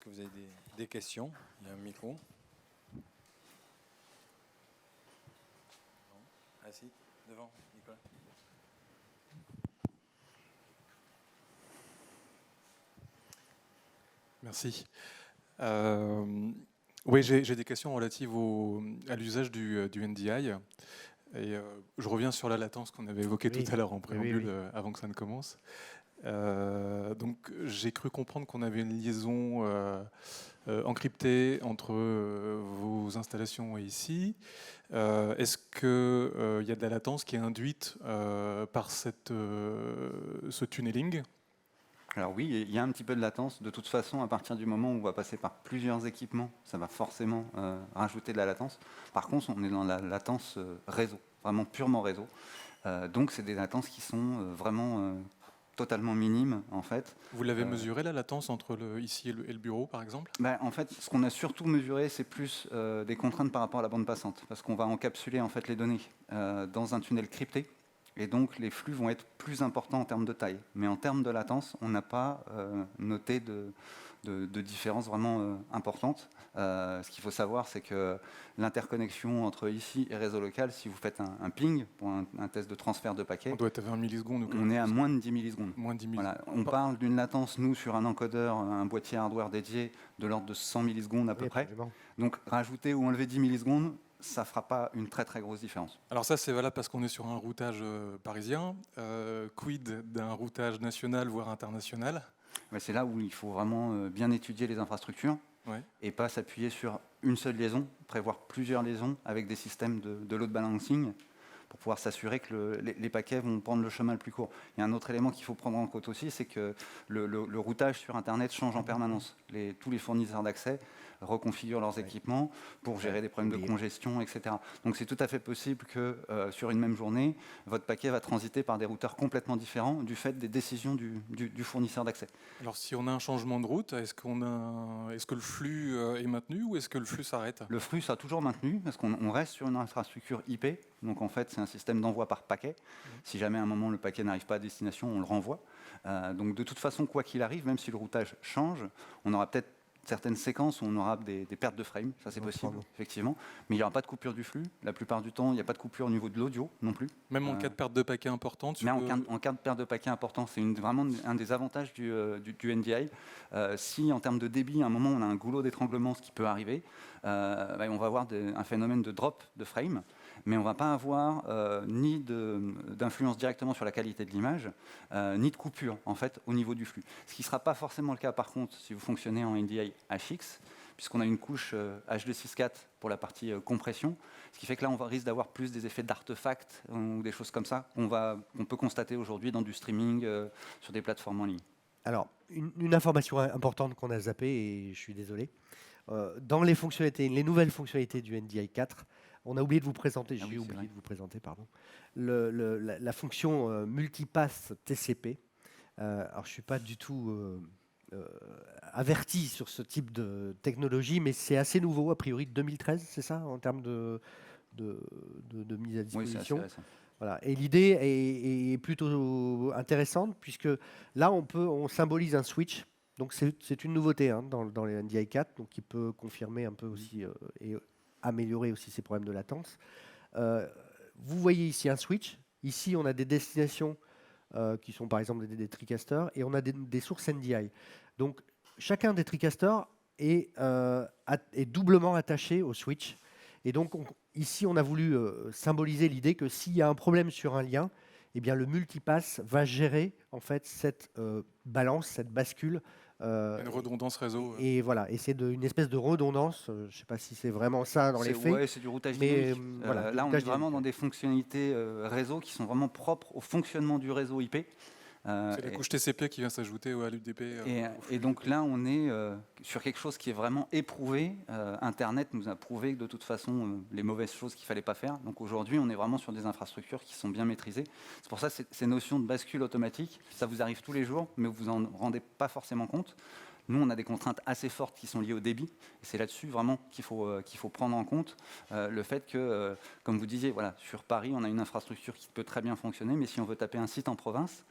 Que vous avez des questions? Il y a un micro. Non. Ah si, devant, Nicolas. Merci. Oui, j'ai des questions relatives à l'usage du NDI. Et je reviens sur la latence qu'on avait évoquée tout à l'heure en préambule avant que ça ne commence. Donc j'ai cru comprendre qu'on avait une liaison encryptée entre vos installations et ici. Est-ce qu'il y a de la latence qui est induite par ce tunneling? Alors oui, il y a un petit peu de latence. De toute façon, à partir du moment où on va passer par plusieurs équipements, ça va forcément rajouter de la latence. Par contre, on est dans la latence réseau, vraiment purement réseau. Donc c'est des latences qui sont vraiment totalement minimes en fait. Vous l'avez mesuré la latence entre ici et le bureau par exemple? En fait, ce qu'on a surtout mesuré, c'est plus des contraintes par rapport à la bande passante, parce qu'on va encapsuler en fait les données dans un tunnel crypté. Et donc, les flux vont être plus importants en termes de taille. Mais en termes de latence, on n'a pas noté de différence vraiment importante. Ce qu'il faut savoir, c'est que l'interconnexion entre ici et réseau local, si vous faites un ping pour un test de transfert de paquets, on doit être à 20 millisecondes. On est à moins de 10 millisecondes. Moins de 10 millisecondes. Voilà. On parle d'une latence, nous, sur un encodeur, un boîtier hardware dédié, de l'ordre de 100 millisecondes à peu près. Absolument. Donc, rajouter ou enlever 10 millisecondes, ça ne fera pas une très très grosse différence. Alors ça, c'est valable parce qu'on est sur un routage parisien. Quid d'un routage national, voire international? C'est là où il faut vraiment bien étudier les infrastructures et pas s'appuyer sur une seule liaison, prévoir plusieurs liaisons avec des systèmes de load balancing pour pouvoir s'assurer que les paquets vont prendre le chemin le plus court. Il y a un autre élément qu'il faut prendre en compte aussi, c'est que le routage sur Internet change en permanence. Tous les fournisseurs d'accès reconfigurent leurs équipements pour gérer des problèmes de congestion, etc. Donc c'est tout à fait possible que sur une même journée, votre paquet va transiter par des routeurs complètement différents du fait des décisions du fournisseur d'accès. Alors si on a un changement de route, est-ce que le flux est maintenu ou est-ce que le flux s'arrête? Le flux sera toujours maintenu parce qu'on reste sur une infrastructure IP. Donc en fait, c'est un système d'envoi par paquet. Si jamais à un moment le paquet n'arrive pas à destination, on le renvoie. Donc de toute façon, quoi qu'il arrive, même si le routage change, on aura peut-être certaines séquences où on aura des pertes de frame, ça c'est possible, effectivement, mais il n'y aura pas de coupure du flux. La plupart du temps, il n'y a pas de coupure au niveau de l'audio non plus. Même en cas de perte de paquet importante? Mais en cas de perte de paquet important, c'est vraiment un des avantages du NDI. Si en termes de débit, à un moment on a un goulot d'étranglement, ce qui peut arriver, on va avoir un phénomène de drop de frame, mais on ne va pas avoir ni d'influence directement sur la qualité de l'image, ni de coupure en fait au niveau du flux. Ce qui ne sera pas forcément le cas par contre si vous fonctionnez en NDI HX, puisqu'on a une couche H264 pour la partie compression, ce qui fait que là on risque d'avoir plus des effets d'artefacts ou des choses comme ça qu'on peut constater aujourd'hui dans du streaming sur des plateformes en ligne. Alors, une information importante qu'on a zappée, et je suis désolé, dans les fonctionnalités, les nouvelles fonctionnalités du NDI 4, on a oublié de vous présenter, j'ai oublié de vous présenter, pardon, la fonction multipass TCP. Alors, je ne suis pas du tout averti sur ce type de technologie, mais c'est assez nouveau, a priori de 2013, c'est ça, en termes de mise à disposition. Oui, c'est assez récent. Voilà. Et l'idée est plutôt intéressante, puisque là, on symbolise un switch. Donc, c'est une nouveauté dans les NDI 4, donc qui peut confirmer un peu aussi et améliorer aussi ces problèmes de latence. Vous voyez ici un switch. Ici, on a des destinations qui sont par exemple des TriCasters, et on a des sources NDI. Donc, chacun des TriCasters est doublement attaché au switch. Et donc, ici, on a voulu symboliser l'idée que s'il y a un problème sur un lien, eh bien, le multipass va gérer en fait cette balance, cette bascule. Une redondance réseau. Et voilà, et c'est une espèce de redondance. Je ne sais pas si c'est vraiment ça dans les faits. Oui, c'est du routage dynamique. Voilà, là, on est vraiment dans des fonctionnalités réseau qui sont vraiment propres au fonctionnement du réseau IP. C'est la couche TCP qui vient s'ajouter à l'UDP. Et donc là, on est sur quelque chose qui est vraiment éprouvé. Internet nous a prouvé que de toute façon, les mauvaises choses qu'il ne fallait pas faire. Donc aujourd'hui, on est vraiment sur des infrastructures qui sont bien maîtrisées. C'est pour ça que ces notions de bascule automatique, ça vous arrive tous les jours, mais vous n'en rendez pas forcément compte. Nous, on a des contraintes assez fortes qui sont liées au débit. Et c'est là-dessus vraiment qu'il faut prendre en compte le fait que, comme vous disiez, voilà, sur Paris, on a une infrastructure qui peut très bien fonctionner, mais si on veut taper un site en province,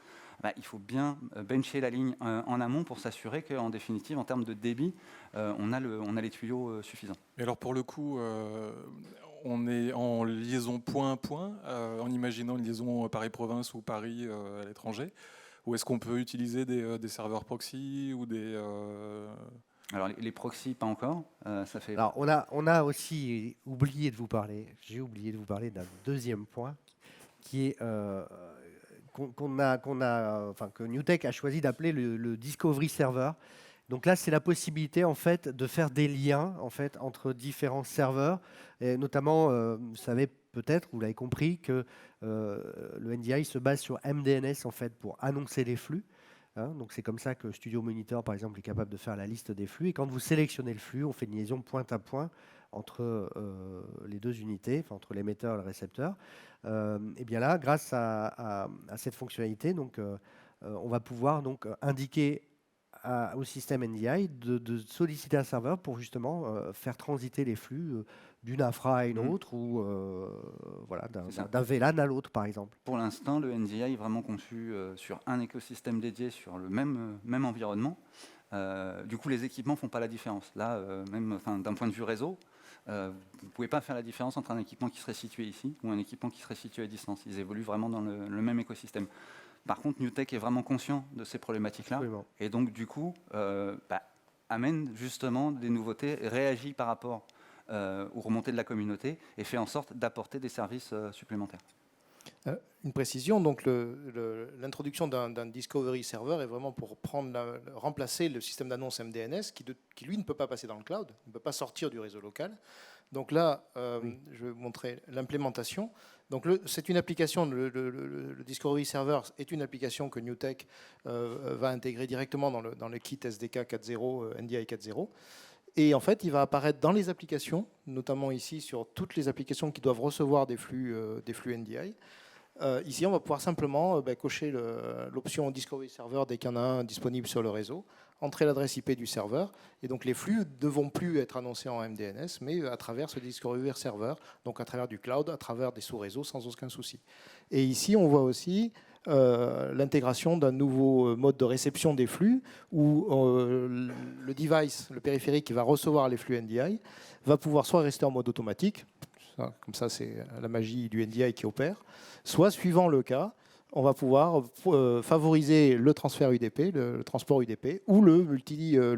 il faut bien bencher la ligne en amont pour s'assurer qu'en définitive, en termes de débit, on a les tuyaux suffisants. Et alors pour le coup, on est en liaison point-point, en imaginant une liaison Paris-Province ou Paris à l'étranger, ou est-ce qu'on peut utiliser des serveurs proxy ou des... Alors les proxys, pas encore. Ça fait... Alors, on a aussi oublié de vous parler, j'ai oublié de vous parler d'un deuxième point qui est que NewTek a choisi d'appeler le Discovery Server. Donc là, c'est la possibilité en fait de faire des liens en fait entre différents serveurs, et notamment, vous savez peut-être, vous l'avez compris, que le NDI se base sur MDNS en fait pour annoncer les flux. Donc c'est comme ça que Studio Monitor, par exemple, est capable de faire la liste des flux. Et quand vous sélectionnez le flux, on fait une liaison point à point entre les deux unités, enfin, entre l'émetteur et le récepteur. Et bien là, grâce à cette fonctionnalité, donc, on va pouvoir donc indiquer au système NDI de solliciter un serveur pour justement faire transiter les flux d'une infra à une autre ou voilà, d'un VLAN à l'autre, par exemple. Pour l'instant, le NDI est vraiment conçu sur un écosystème dédié sur le même environnement. Du coup, les équipements ne font pas la différence. Là, même d'un point de vue réseau, vous ne pouvez pas faire la différence entre un équipement qui serait situé ici ou un équipement qui serait situé à distance. Ils évoluent vraiment dans le même écosystème. Par contre, NewTek est vraiment conscient de ces problématiques-là. Absolument. Et donc, du coup, amène justement des nouveautés, réagit par rapport aux remontées de la communauté et fait en sorte d'apporter des services supplémentaires. Une précision, donc l'introduction d'un Discovery Server est vraiment pour remplacer le système d'annonce MDNS qui, lui, ne peut pas passer dans le cloud, ne peut pas sortir du réseau local. Donc là, je vais vous montrer l'implémentation. Donc c'est une application, le Discovery Server est une application que NewTek va intégrer directement dans le kit SDK 4.0, NDI 4.0. Et en fait, il va apparaître dans les applications, notamment ici sur toutes les applications qui doivent recevoir des flux NDI. Ici, on va pouvoir simplement cocher l'option Discovery Server dès qu'il y en a un disponible sur le réseau, entrer l'adresse IP du serveur, et donc les flux ne devront plus être annoncés en MDNS, mais à travers ce Discovery Server, donc à travers du cloud, à travers des sous-réseaux, sans aucun souci. Et ici, on voit aussi l'intégration d'un nouveau mode de réception des flux, où le device, le périphérique qui va recevoir les flux NDI, va pouvoir soit rester en mode automatique, comme ça c'est la magie du NDI qui opère, soit suivant le cas, on va pouvoir favoriser le transfert UDP, le transport UDP, ou le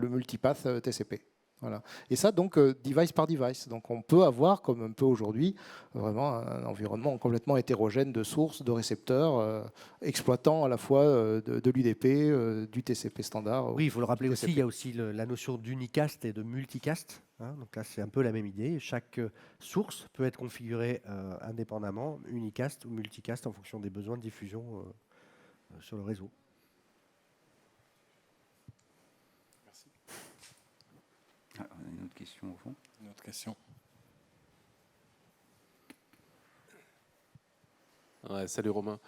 multipath TCP. Voilà. Et ça, donc, device par device. Donc, on peut avoir, comme un peu aujourd'hui, vraiment un environnement complètement hétérogène de sources, de récepteurs, exploitant à la fois de l'UDP, du TCP standard. Oui, il faut le rappeler aussi, il y a aussi la notion d'unicast et de multicast. Donc là, c'est un peu la même idée. Chaque source peut être configurée indépendamment, unicast ou multicast, en fonction des besoins de diffusion sur le réseau. On a une autre question au fond. Une autre question. Ouais, salut Romain.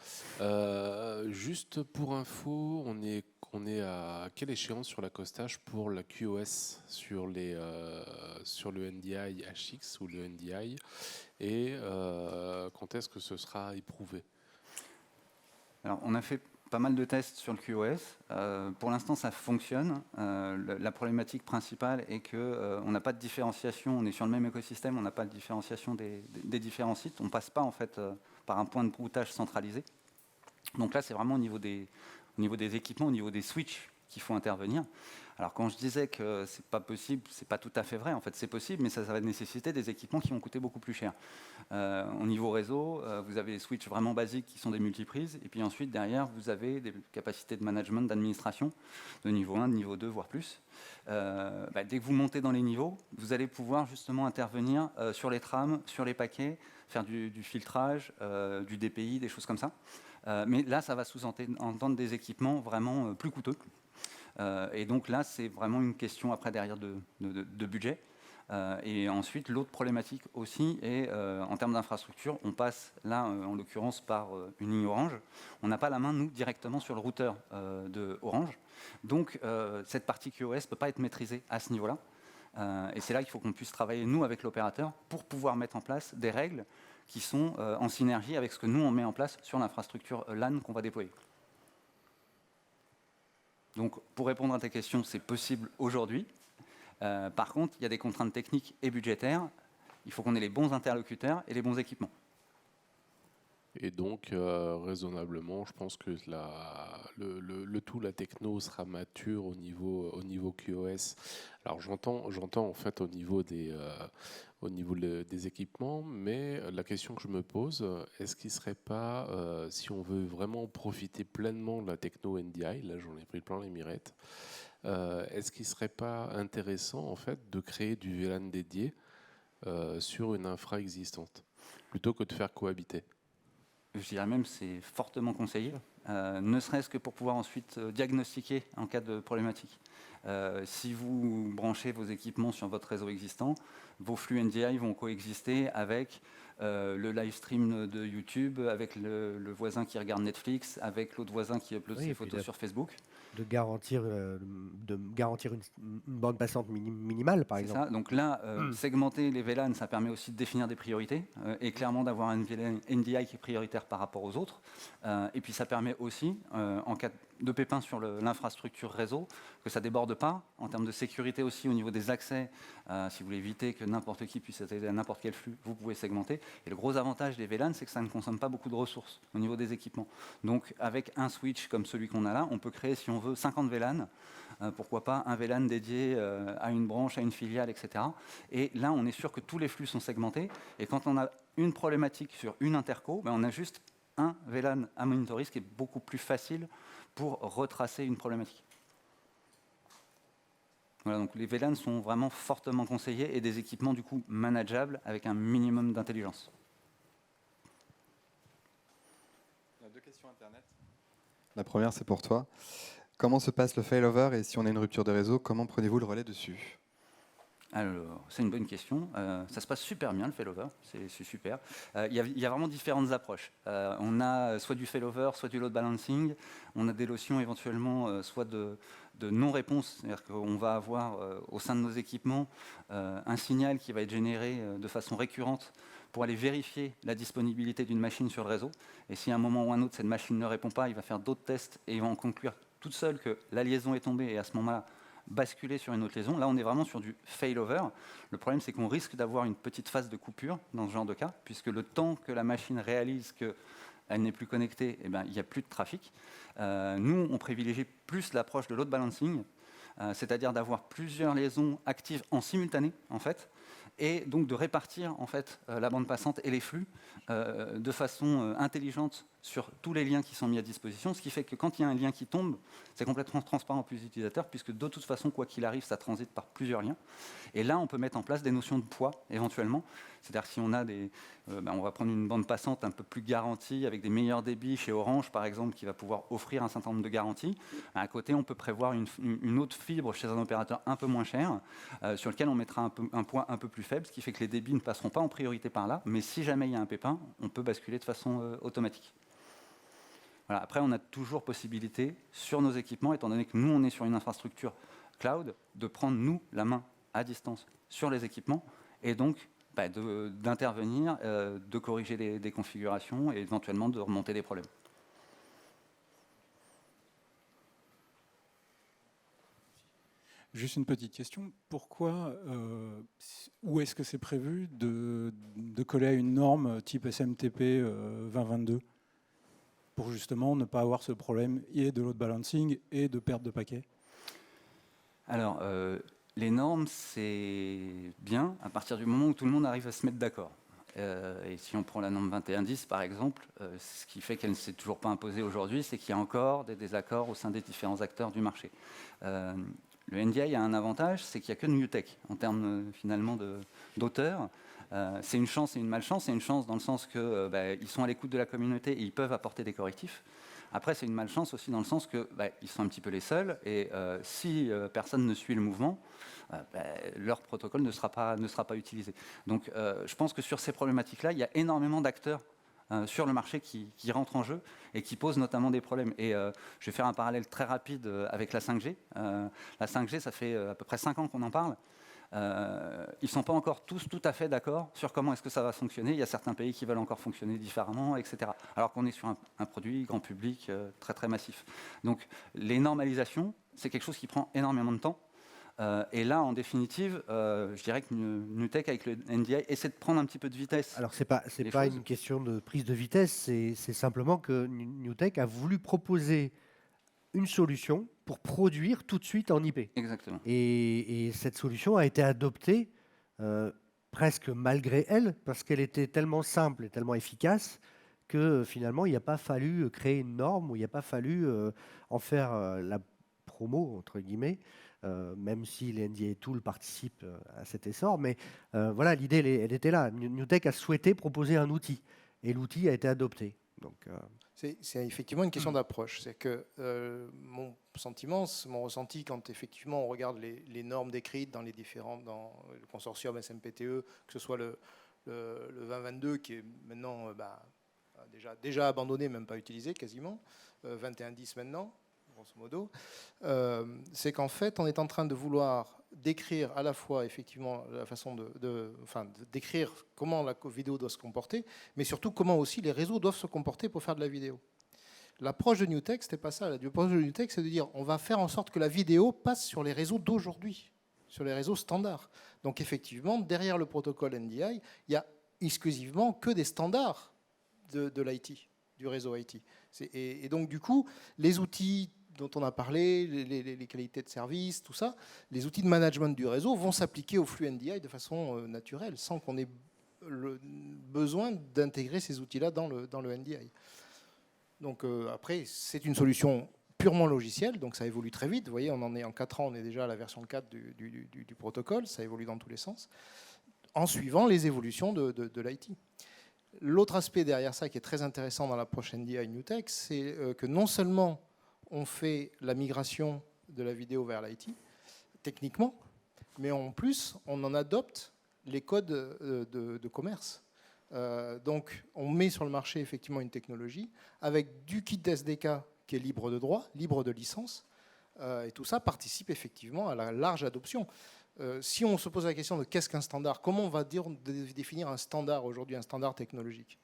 Juste pour info, on est à quelle échéance sur l'accostage pour la QoS sur le NDI HX ou le NDI et quand est-ce que ce sera éprouvé? Alors, on a fait pas mal de tests sur le QoS. Pour l'instant, ça fonctionne. La problématique principale est qu'on n'a pas de différenciation. On est sur le même écosystème, on n'a pas de différenciation des différents sites. On ne passe pas en fait par un point de broutage centralisé. Donc là, c'est vraiment au niveau des équipements, au niveau des switches qu'il faut intervenir. Alors quand je disais que c'est pas possible, c'est pas tout à fait vrai. En fait, c'est possible, mais ça va nécessiter des équipements qui vont coûter beaucoup plus cher. Au niveau réseau, vous avez des switches vraiment basiques qui sont des multiprises, et puis ensuite derrière, vous avez des capacités de management, d'administration de niveau 1, de niveau 2, voire plus. Dès que vous montez dans les niveaux, vous allez pouvoir justement intervenir sur les trames, sur les paquets, faire du filtrage, du DPI, des choses comme ça. Mais là, ça va sous-entendre des équipements vraiment plus coûteux. Et donc là, c'est vraiment une question après derrière de budget. Et ensuite, l'autre problématique aussi est en termes d'infrastructure, on passe là, en l'occurrence, par une ligne Orange. On n'a pas la main, nous, directement sur le routeur de Orange. Donc, cette partie QoS ne peut pas être maîtrisée à ce niveau-là. Et c'est là qu'il faut qu'on puisse travailler, nous, avec l'opérateur, pour pouvoir mettre en place des règles qui sont en synergie avec ce que nous, on met en place sur l'infrastructure LAN qu'on va déployer. Donc, pour répondre à ta question, c'est possible aujourd'hui. Par contre, il y a des contraintes techniques et budgétaires. Il faut qu'on ait les bons interlocuteurs et les bons équipements. Et donc, raisonnablement, je pense que la techno sera mature au niveau QoS. Alors, j'entends en fait au niveau des équipements, mais la question que je me pose, est-ce qu'il ne serait pas, si on veut vraiment profiter pleinement de la techno NDI, là j'en ai pris plein les mirettes, est-ce qu'il ne serait pas intéressant en fait de créer du VLAN dédié sur une infra existante, plutôt que de faire cohabiter? Je dirais même c'est fortement conseillé, ne serait-ce que pour pouvoir ensuite diagnostiquer en cas de problématique. Si vous branchez vos équipements sur votre réseau existant, vos flux NDI vont coexister avec le live stream de YouTube, avec le voisin qui regarde Netflix, avec l'autre voisin qui upload ses photos sur Facebook. De garantir une bande passante minimale, par exemple. Ça. Donc là, segmenter les VLAN, ça permet aussi de définir des priorités et clairement d'avoir un VLAN NDI qui est prioritaire par rapport aux autres. Et puis ça permet aussi, en cas de pépin sur l'infrastructure réseau, que ça ne déborde pas. En termes de sécurité aussi, au niveau des accès, si vous voulez éviter que n'importe qui puisse accéder à n'importe quel flux, vous pouvez segmenter. Et le gros avantage des VLAN, c'est que ça ne consomme pas beaucoup de ressources au niveau des équipements. Donc avec un switch comme celui qu'on a là, on peut créer, si on veut, 50 VLAN. Pourquoi pas un VLAN dédié à une branche, à une filiale, etc. Et là, on est sûr que tous les flux sont segmentés. Et quand on a une problématique sur une interco, on a juste un VLAN à monitorer, ce qui est beaucoup plus facile pour retracer une problématique. Voilà, donc les VLAN sont vraiment fortement conseillés et des équipements du coup manageables avec un minimum d'intelligence. On a 2 questions Internet. La première, c'est pour toi. Comment se passe le failover et si on a une rupture de réseau, comment prenez-vous le relais dessus? Alors, c'est une bonne question. Ça se passe super bien, le failover. C'est super. Il y a vraiment différentes approches. On a soit du failover, soit du load balancing. On a des notions éventuellement soit de non-réponse. C'est-à-dire qu'on va avoir au sein de nos équipements un signal qui va être généré de façon récurrente pour aller vérifier la disponibilité d'une machine sur le réseau. Et si à un moment ou un autre, cette machine ne répond pas, il va faire d'autres tests et il va en conclure toute seule que la liaison est tombée et à ce moment-là, basculer sur une autre liaison. Là, on est vraiment sur du failover. Le problème, c'est qu'on risque d'avoir une petite phase de coupure dans ce genre de cas, puisque le temps que la machine réalise qu'elle n'est plus connectée, il n'y a plus de trafic. Nous, on privilégie plus l'approche de load balancing, c'est-à-dire d'avoir plusieurs liaisons actives en simultané, en fait, et donc de répartir en fait, la bande passante et les flux de façon intelligente sur tous les liens qui sont mis à disposition, ce qui fait que quand il y a un lien qui tombe, c'est complètement transparent pour les utilisateurs, puisque de toute façon, quoi qu'il arrive, ça transite par plusieurs liens. Et là, on peut mettre en place des notions de poids, éventuellement. C'est-à-dire si on a on va prendre une bande passante un peu plus garantie, avec des meilleurs débits chez Orange, par exemple, qui va pouvoir offrir un certain nombre de garanties. À côté, on peut prévoir une autre fibre chez un opérateur un peu moins cher, sur lequel on mettra un poids un peu plus faible, ce qui fait que les débits ne passeront pas en priorité par là, mais si jamais il y a un pépin, on peut basculer de façon automatique. Voilà. Après, on a toujours possibilité sur nos équipements, étant donné que nous, on est sur une infrastructure cloud, de prendre, nous, la main à distance sur les équipements et donc d'intervenir, de corriger des configurations et éventuellement de remonter des problèmes. Juste une petite question. Pourquoi, où est-ce que c'est prévu de coller à une norme type SMTP 2022 pour justement ne pas avoir ce problème et de load balancing et de perte de paquets? Alors, les normes, c'est bien à partir du moment où tout le monde arrive à se mettre d'accord. Et si on prend la norme 2110, par exemple, ce qui fait qu'elle ne s'est toujours pas imposée aujourd'hui, c'est qu'il y a encore des désaccords au sein des différents acteurs du marché. Le NDI a un avantage, c'est qu'il n'y a que de Newtek en termes finalement d'auteurs. C'est une chance et une malchance. C'est une chance dans le sens qu'ils sont à l'écoute de la communauté et ils peuvent apporter des correctifs. Après, c'est une malchance aussi dans le sens qu'ils sont un petit peu les seuls et si personne ne suit le mouvement, leur protocole ne sera pas utilisé. Donc, je pense que sur ces problématiques-là, il y a énormément d'acteurs sur le marché qui rentrent en jeu et qui posent notamment des problèmes. Et je vais faire un parallèle très rapide avec la 5G. La 5G, ça fait à peu près 5 ans qu'on en parle. Ils ne sont pas encore tous tout à fait d'accord sur comment est-ce que ça va fonctionner. Il y a certains pays qui veulent encore fonctionner différemment, etc. Alors qu'on est sur un produit grand public très très massif. Donc les normalisations c'est quelque chose qui prend énormément de temps. Et là, en définitive, je dirais que NewTek, avec le NDI, essaie de prendre un petit peu de vitesse. Alors, ce n'est pas une question de prise de vitesse, c'est simplement que NewTek a voulu proposer une solution pour produire tout de suite en IP. Exactement. Et cette solution a été adoptée presque malgré elle, parce qu'elle était tellement simple et tellement efficace que finalement, il n'y a pas fallu créer une norme, ou il n'y a pas fallu en faire la promo, entre guillemets, même si les NDA Tools participent à cet essor. Mais voilà, l'idée, elle était là. NewTek a souhaité proposer un outil, et l'outil a été adopté. Donc, c'est effectivement une question d'approche. C'est que mon sentiment, mon ressenti, quand effectivement on regarde les normes décrites dans le consortium SMPTE, que ce soit le 2022 qui est maintenant déjà abandonné, même pas utilisé quasiment, 2110 maintenant, grosso modo, c'est qu'en fait on est en train de vouloir décrire à la fois effectivement la façon de décrire comment la vidéo doit se comporter, mais surtout comment aussi les réseaux doivent se comporter pour faire de la vidéo. L'approche de NewTek, c'était pas ça. L'approche de NewTek, c'est de dire on va faire en sorte que la vidéo passe sur les réseaux d'aujourd'hui, sur les réseaux standards. Donc effectivement, derrière le protocole NDI, il y a exclusivement que des standards de l'IT, du réseau IT. Et donc du coup, les outils dont on a parlé, les qualités de service, tout ça, les outils de management du réseau vont s'appliquer au flux NDI de façon naturelle, sans qu'on ait besoin d'intégrer ces outils-là dans le NDI. Donc après, c'est une solution purement logicielle, donc ça évolue très vite. Vous voyez, on en est en 4 ans, on est déjà à la version 4 du protocole, ça évolue dans tous les sens, en suivant les évolutions de l'IT. L'autre aspect derrière ça qui est très intéressant dans l'approche NDI NewTek, c'est que non seulement on fait la migration de la vidéo vers l'IT, techniquement, mais en plus, on en adopte les codes de commerce. Donc, on met sur le marché effectivement une technologie avec du kit SDK qui est libre de droit, libre de licence, et tout ça participe effectivement à la large adoption. Si on se pose la question de qu'est-ce qu'un standard, comment on va définir un standard aujourd'hui, un standard technologique ?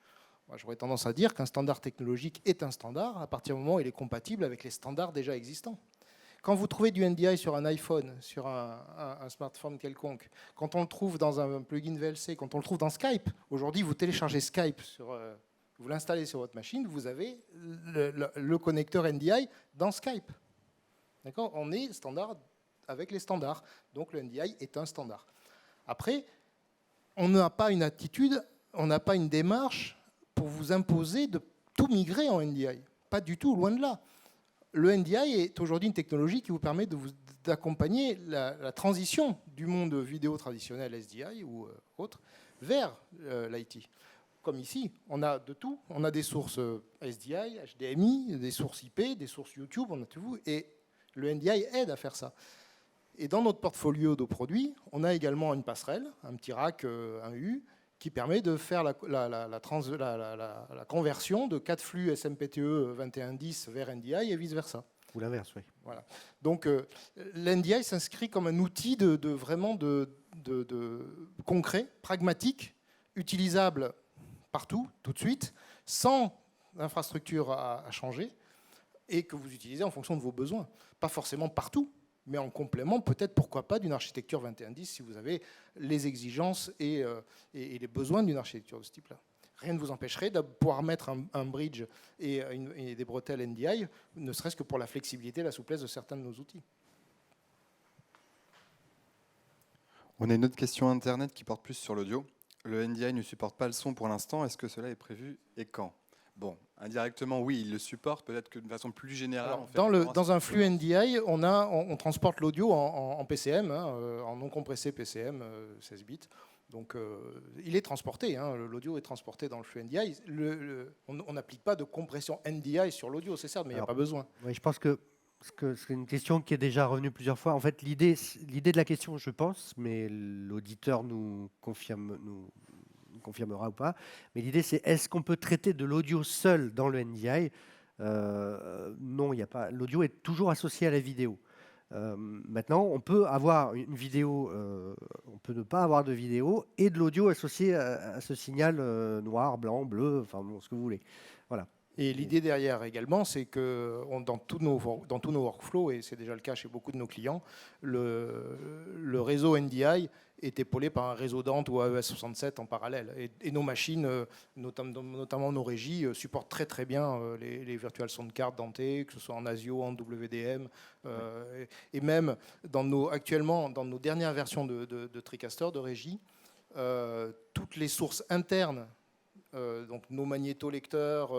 Moi, j'aurais tendance à dire qu'un standard technologique est un standard à partir du moment où il est compatible avec les standards déjà existants. Quand vous trouvez du NDI sur un iPhone, sur un smartphone quelconque, quand on le trouve dans un plugin VLC, quand on le trouve dans Skype, aujourd'hui vous téléchargez Skype, vous l'installez sur votre machine, vous avez le connecteur NDI dans Skype. D'accord ? On est standard avec les standards, donc le NDI est un standard. Après, on n'a pas une attitude, on n'a pas une démarche pour vous imposer de tout migrer en NDI. Pas du tout, loin de là. Le NDI est aujourd'hui une technologie qui vous permet d'accompagner la transition du monde vidéo traditionnel SDI ou autre vers l'IT. Comme ici, on a de tout. On a des sources SDI, HDMI, des sources IP, des sources YouTube, on a tout. Et le NDI aide à faire ça. Et dans notre portfolio de produits, on a également une passerelle, un petit rack, un U, qui permet de faire la conversion de 4 flux SMPTE 2110 vers NDI et vice-versa. Ou l'inverse, oui. Voilà. Donc l'NDI s'inscrit comme un outil vraiment concret, pragmatique, utilisable partout, tout de suite, sans infrastructure à changer, et que vous utilisez en fonction de vos besoins. Pas forcément partout, mais en complément, peut-être, pourquoi pas, d'une architecture 2110 si vous avez les exigences et les besoins d'une architecture de ce type-là. Rien ne vous empêcherait de pouvoir mettre un bridge et des bretelles NDI, ne serait-ce que pour la flexibilité et la souplesse de certains de nos outils. On a une autre question Internet qui porte plus sur l'audio. Le NDI ne supporte pas le son pour l'instant. Est-ce que cela est prévu et quand ? Bon, indirectement, oui, il le supporte. Peut-être que de façon plus générale... Alors, dans un flux NDI, on transporte l'audio en PCM, en non compressé PCM, 16 bits. Donc, il est transporté. L'audio est transporté dans le flux NDI. On n'applique pas de compression NDI sur l'audio, c'est certes, mais il n'y a pas besoin. Oui, je pense que c'est une question qui est déjà revenue plusieurs fois. En fait, l'idée de la question, je pense, mais l'auditeur nous confirmera ou pas, mais l'idée c'est est-ce qu'on peut traiter de l'audio seul dans le NDI ? Non, il n'y a pas. L'audio est toujours associé à la vidéo. Maintenant, on peut avoir une vidéo, on peut ne pas avoir de vidéo et de l'audio associé à ce signal noir, blanc, bleu, enfin bon, ce que vous voulez. Voilà. Et l'idée derrière également, c'est que dans tous nos workflows, et c'est déjà le cas chez beaucoup de nos clients, le réseau NDI est épaulé par un réseau Dante ou AES67 en parallèle. Et nos machines, notamment nos régies, supportent très très bien les Virtual Sound Cards Dante, que ce soit en ASIO, en WDM. Et même actuellement, dans nos dernières versions de TriCaster, de régie, toutes les sources internes, donc nos magnétolecteurs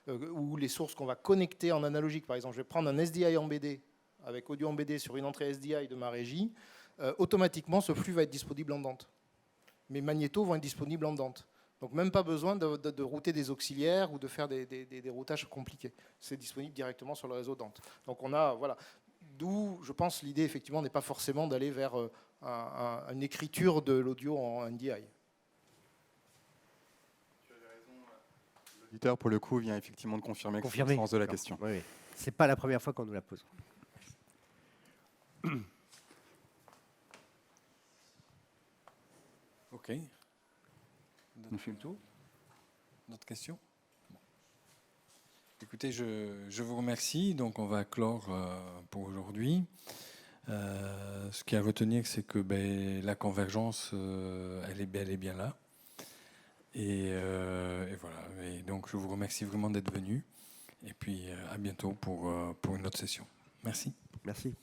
ou les sources qu'on va connecter en analogique. Par exemple, je vais prendre un SDI embédé avec audio embédé sur une entrée SDI de ma régie. Automatiquement, ce flux va être disponible en Dante. Mes magnétos vont être disponibles en Dante. Donc même pas besoin de router des auxiliaires ou de faire des routages compliqués. C'est disponible directement sur le réseau Dante. Donc on a, voilà. D'où, je pense, l'idée effectivement n'est pas forcément d'aller vers une écriture de l'audio en NDI. L'auditeur, pour le coup, vient effectivement de confirmer que c'est le sens de la question. Oui, oui. C'est pas la première fois qu'on nous la pose. Ok. On fait le tour. D'autres questions? Bon. Écoutez, je vous remercie. Donc, on va clore pour aujourd'hui. Ce qu'il y a à retenir, c'est que la convergence, elle est bien là. Et voilà. Et donc, je vous remercie vraiment d'être venu. Et puis, à bientôt pour une autre session. Merci. Merci.